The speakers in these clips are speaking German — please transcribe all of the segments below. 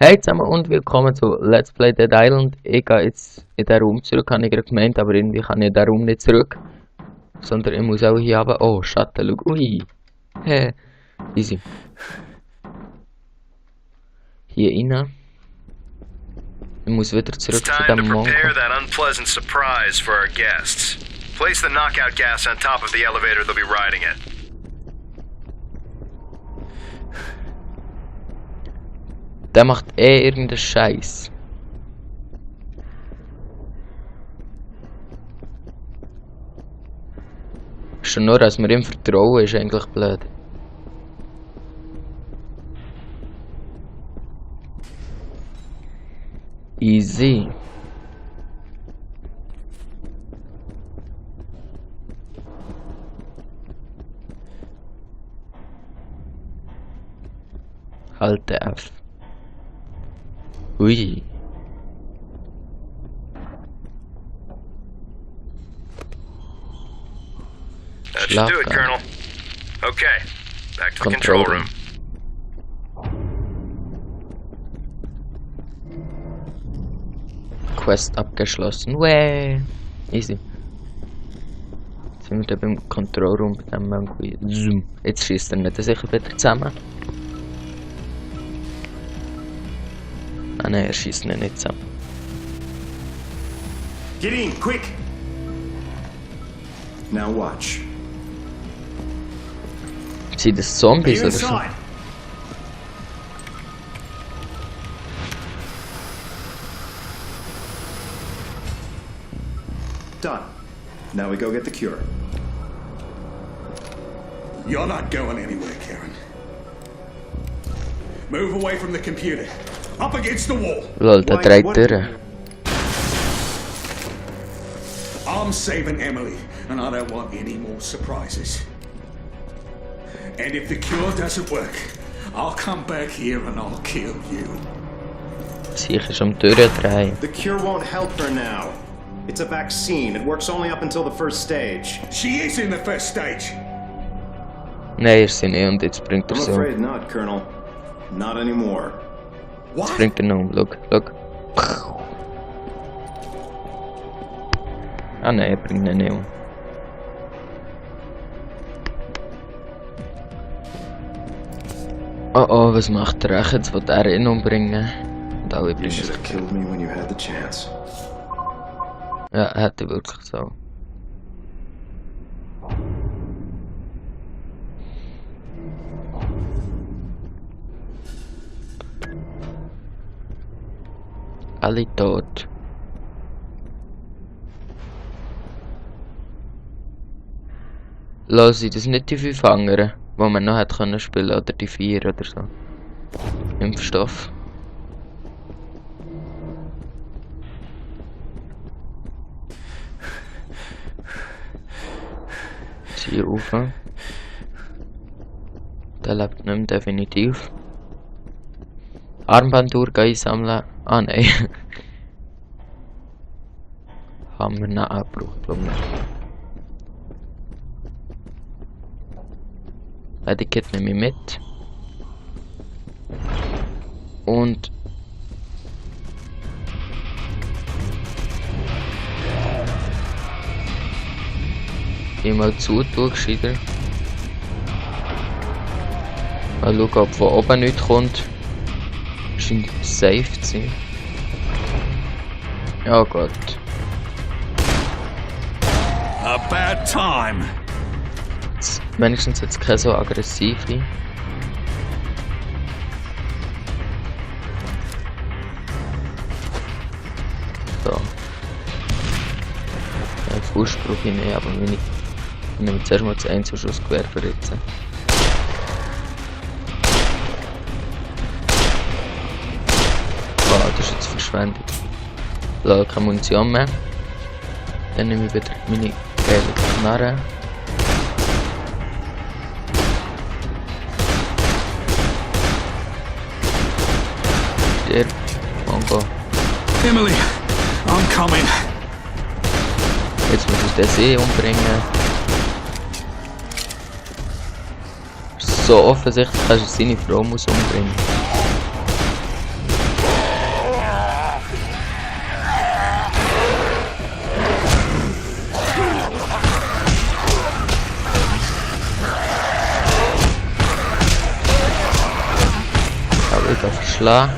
Hey zusammen und willkommen zu Let's Play Dead Island. Ich gehe jetzt in den Raum zurück, habe ich gerade gemeint, aber irgendwie kann ich in den Raum nicht zurück. Sondern ich muss auch hier runter. Oh, Schatten, schau. Ui. Hä. Easy. Hier rein. Ich muss wieder zurück zu dem Monk. Prepare that unpleasant surprise for our guests. Place the knockout gas on top of the elevator, they'll be riding it. Der macht irgendeinen Scheiß. Schon nur, dass wir ihm vertrauen, ist eigentlich blöd. Easy. Halte F. Ui. That should do it, Colonel. Okay, back to the control room. Quest abgeschlossen. Way. Easy. Jetzt sind wir da beim Control Room bei dem irgendwie. Zoom. Jetzt schießt er nicht sicher wieder zusammen. Ah nein, er schießt ihn nicht zusammen. Get in, quick! Now watch. Sind das Zombies oder so? Done. Now we go get the cure. You're not going anywhere, Karen. Move away from the computer. Up against the wall. Lol, der dreht durch. I'm saving Emily, and I don't want any more surprises. And if the cure doesn't work, I'll come back here and I'll kill you. Sicher ist am durchdrehen. The cure won't help her now. It's a vaccine. It works only up until the first stage. She is in the first stage. Nein, ist sie nicht und jetzt bringt er I'm sie afraid not, Colonel. Not anymore. Jetzt bringt er ihn um. Schau. Ah nein, er bringt ihn nicht um. Oh oh, was macht er echt? Jetzt will er ihn umbringen. Und alle You bringen should sich. have killed me when you had the chance. Ja, hätte wirklich so. Alle tot. Los, sind das nicht die 5 anderen, die man noch hätte können spielen, oder die 4 oder so? Impfstoff. Hier rauf. Der lebt nicht mehr, definitiv. Armbanduhr einsammeln. Ah nein. Haben wir noch abgebraucht, glaube ich. Etikett nehme ich mit. Und mal zutun, gescheiter. Mal schauen, ob von oben nichts kommt. Scheint safe zu sein. Ja Gott. A bad time. Wenigstens jetzt keine so aggressive. So. Ja, Fuß brauche ich nicht, aber wenn ich nehme zuerst mal das Einzelschussgewehr für jetzt. Oh, das ist jetzt verschwendet. Lol, keine Munition mehr. Dann nehme ich wieder meine geile Knarre. Der Mongo. Emily, I'm coming. Jetzt muss ich den See umbringen. So offensichtlich, dass er seine Frau muss umbringen. Schlag.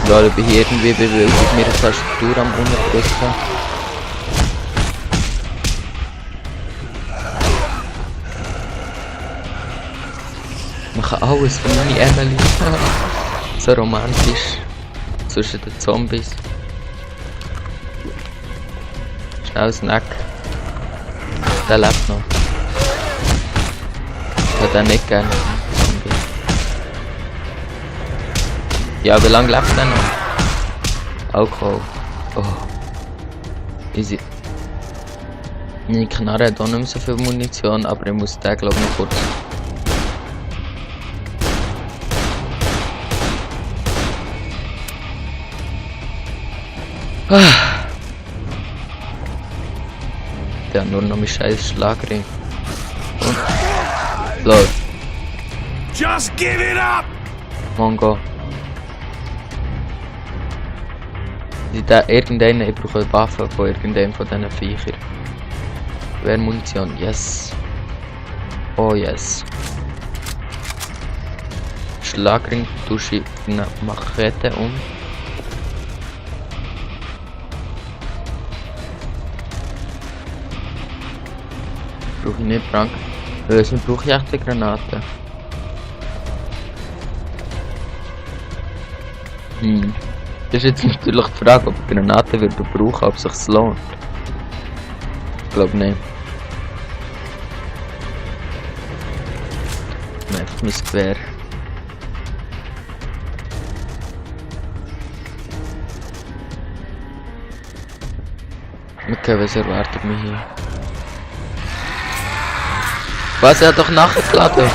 Lol, ich bin hier irgendwie bewegt mit meiner Tastatur am Unterdrücken. Ich mache alles für meine Emily. So romantisch. Zwischen den Zombies. Schnell Snack. Der lebt noch. Ich hätte den nicht gerne. Zombie. Ja, wie lange lebt der noch? Alkohol. Oh. Easy. Meine Knarre hat auch nicht mehr so viel Munition, aber ich muss den glaube ich noch kurz. Der hat nur noch meinen scheiß Schlagring. Und. Lol. Just give it up! Mongo. Ich brauche eine Waffe von irgendeinem von diesen Viechern. Wer Munition? Yes. Oh yes. Schlagring tausche ich eine Machete um. Brauche ich nicht, Frank. Sonst brauche ich echt eine Granate. Das ist jetzt natürlich die Frage, ob ich Granaten würde brauchen, ob es sich lohnt. Ich glaube nicht. Ich nehme einfach mein Gewehr. Okay, was erwartet mich hier? Was? Er hat doch nachgeladen!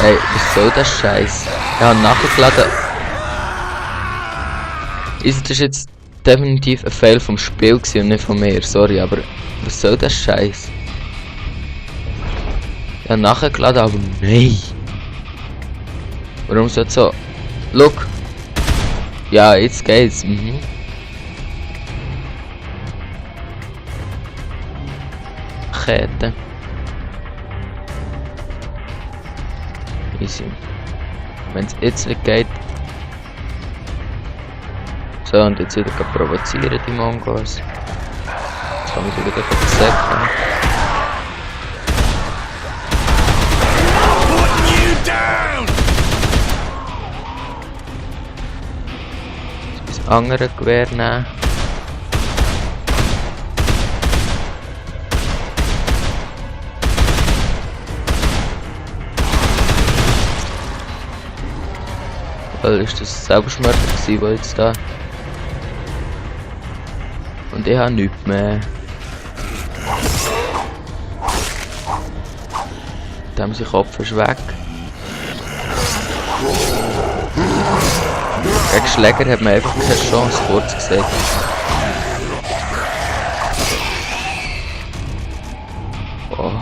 Ey, was soll das Scheiß? Er hat nachgeladen. Das ist jetzt definitiv ein Fail vom Spiel gewesen und nicht von mir, sorry, aber was soll das Scheiß? Er hat nachgeladen, aber nein! Warum soll so? Look! Ja, jetzt geht's. Kette. Easy. Wenn es jetzt nicht geht. So, und jetzt wieder provozieren die Mongos. Jetzt kann man sie wieder versäcken. Das andere Gewehr nehmen. Weil ist das Selbstmörder gewesen, der jetzt da. Und ich habe nichts mehr. Dem sein Kopf ist weg. Gegen Schläger hat man einfach keine Chance, kurz gesagt. Oh.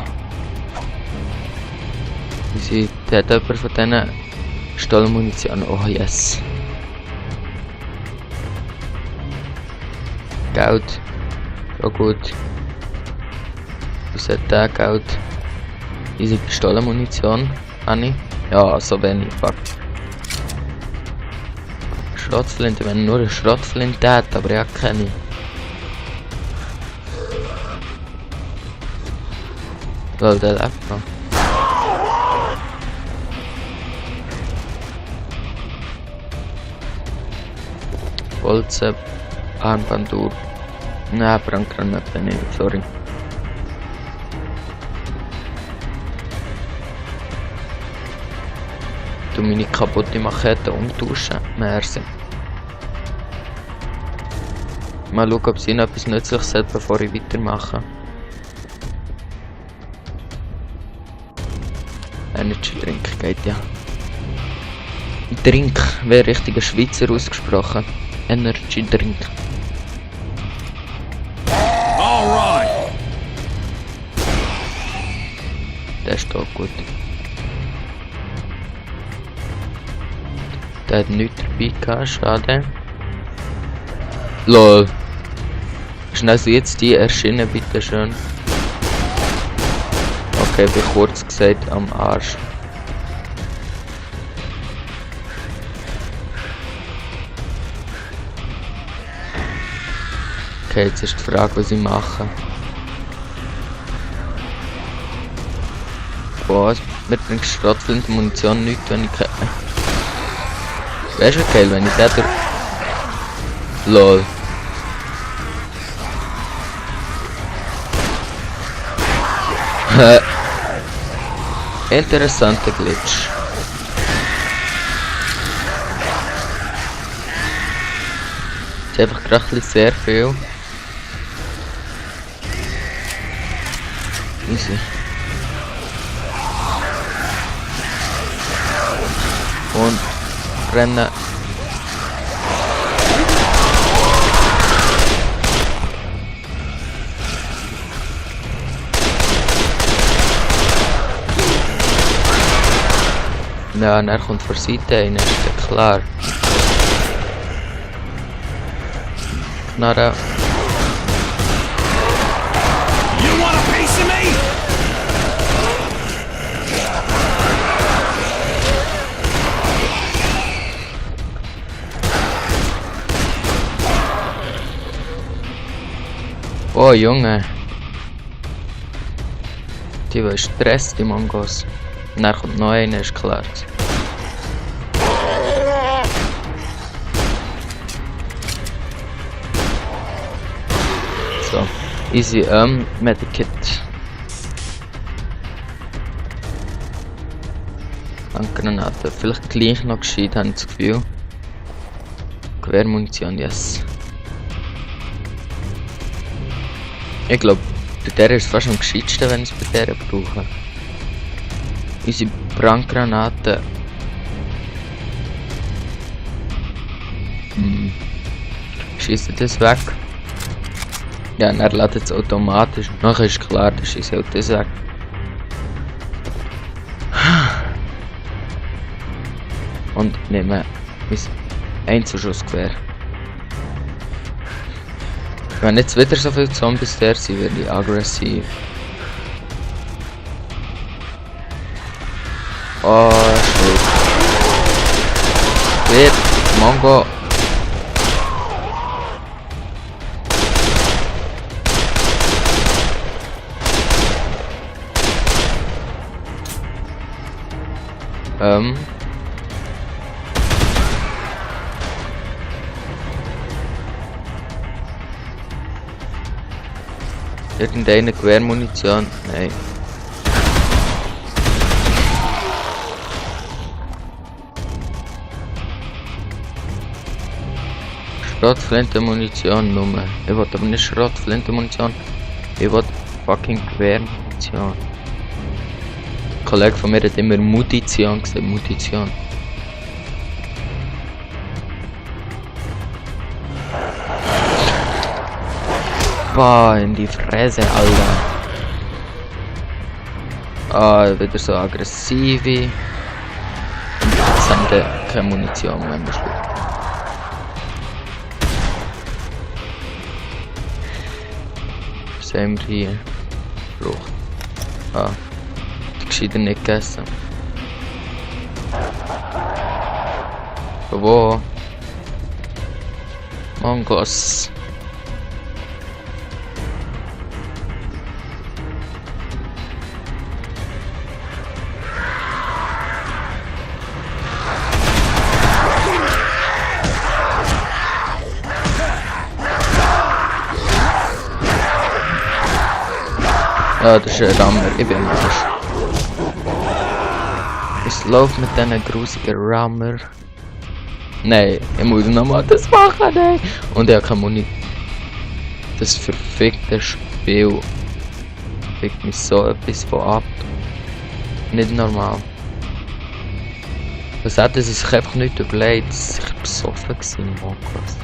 Wie sieht der jemand von diesen Stahlmunition? Oh yes. Geld. Oh gut. Was hat der Geld? Diese Pistolenmunition. Habe ja, so wenig. Fuck. Schrotflinte, wenn nur eine Schrotflinte hat, aber ich habe keine. Weil der lebt noch. Bolzen, Armbanduhr. Nein, Brandgranate nicht, sorry. Du meine kaputte Machete umtauschen. Merci. Mal schauen, ob sie noch etwas Nützliches hat, bevor ich weitermache. Energy Drink geht ja. Drink wäre richtig ein Schweizer ausgesprochen. Energy Drink. Alright. Der ist doch gut. Der hat nichts dabei gehabt, schade. LOL. Schnell so jetzt die erschienen, bitteschön. Okay, bin kurz gesagt am Arsch. Okay, jetzt ist die Frage, was ich mache. Boah, mir bringt Schrotflinte Munition nichts, wenn ich keine... Wäre schon geil, wenn ich das... LOL. Interessanter Glitch. Ist einfach gerade ein bisschen sehr viel. Easy. Und rennen. Ja, und er kommt von der Seite rein, ist ja klar. Knarre. You want a piece of me? Oh Junge. Die war Stress, die Mongos. Und dann kommt noch einer, ist klar. So, easy, Medikit. Handgranate, vielleicht gleich noch gescheit, habe ich das Gefühl. Gewehrmunition, yes. Ich glaube, bei der ist es fast am gescheitsten, wenn ich es bei der brauche. Unsere Brandgranaten. Schießt das weg? Ja, und er lädt es automatisch. Nachher ist klar, dass schießt halt das weg. Und nehmen mein Einzelschussgewehr. Wenn jetzt wieder so viele Zombies da sind, werde ich aggressiv. Oh shit. Wird Mongo. Irgendeine Gewehrmunition? Nein. Schrotflintenmunition Nummer. Ich wollte aber nicht Schrotflintenmunition. Ich wollte fucking Gewehrmunition. Ein Kollege von mir hat immer Munition gesagt. Munition. Boah, in die Fresse, Alter. Ah, wieder so aggressive. Und jetzt haben wir keine Munition mehr im Schluss. Was haben wir hier? Frucht. Ah, die gescheiter nicht gegessen. Wo? Mongos. Ja, das ist ein Rammer, ich bin am Arsch. Es läuft mit diesen grusigen Rammer. Nein, ich muss nochmal das machen, nein. Und ich habe keine Muni. Das verfickte Spiel fickt mich so etwas von ab. Nicht normal. Was hat es sich einfach nicht überlegt, dass ich besoffen war, Mongos.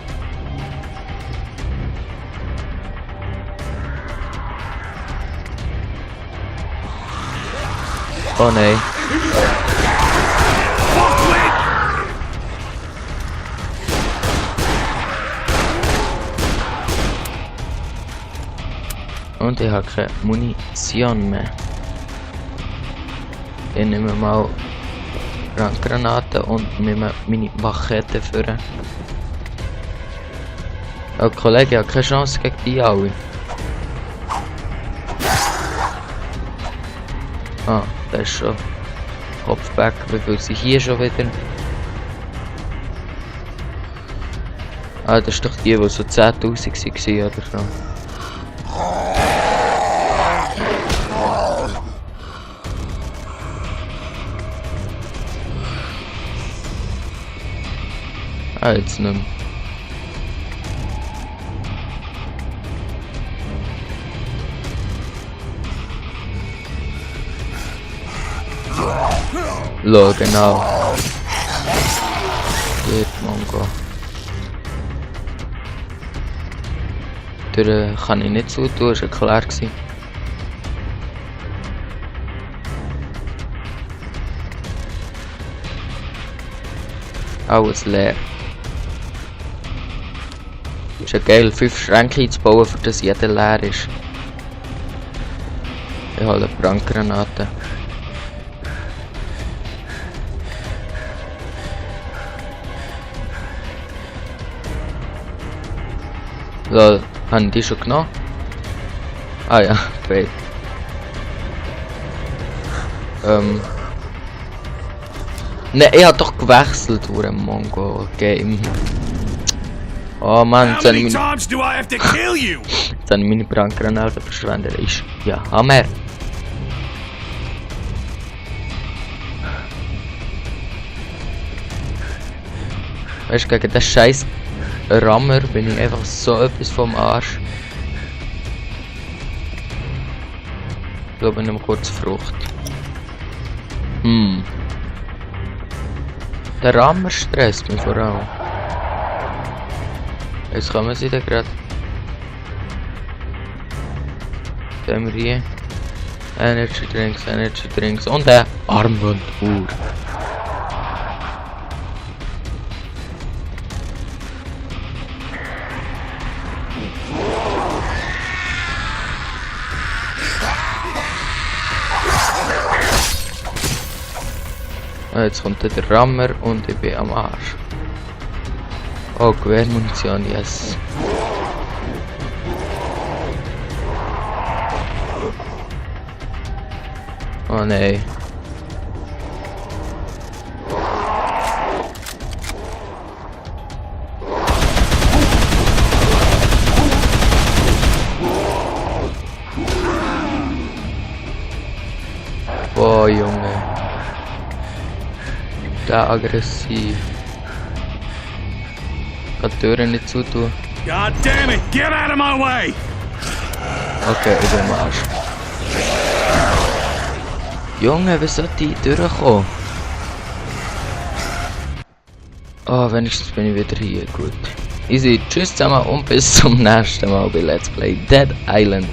Oh nein. Und ich habe keine Munition mehr. Ich nehme mal Brandgranaten und nehme meine Machete für. Oh Kollege, ich habe keine Chance gegen die alle. Ah, das ist schon Kopfback. Wie viel sind hier schon wieder? Ah, das ist doch die so 10.000 waren oder so. Ah, jetzt nicht mehr. So, genau. Geht Mongo. Tür kann ich nicht zutun, ist ja klar gewesen. Alles leer. Ist ja geil, 5 Schränke einzubauen, für das jeder leer ist. Ich hole eine Brandgranate. So, haben die schon genommen? Ah ja, wait. Ne, ich hab doch gewechselt durch ein Mongo-Game. Oh Mann, jetzt habe ich meine Brandgranate verschwendet. Ist ja Hammer. Weißt du, gegen den scheiß Rammer bin ich einfach so etwas vom Arsch. Ich glaube, ich nehme kurz Frucht. Der Rammer stresst mich vor allem. Jetzt kommen sie da gerade. Da haben wir hier Energy Drinks und eine Armbanduhr. Jetzt kommt der Rammer und ich bin am Arsch. Oh, Gewehrmunition, yes. Oh nein. Boah, Junge. Der aggressiv. Ich kann die Türen nicht zutun. God damn it! Get out of my way! Okay, ich bin am Arsch. Junge, wie soll die durchkommen? Oh, wenigstens bin ich wieder hier. Gut. Easy, tschüss zusammen und bis zum nächsten Mal bei Let's Play Dead Island.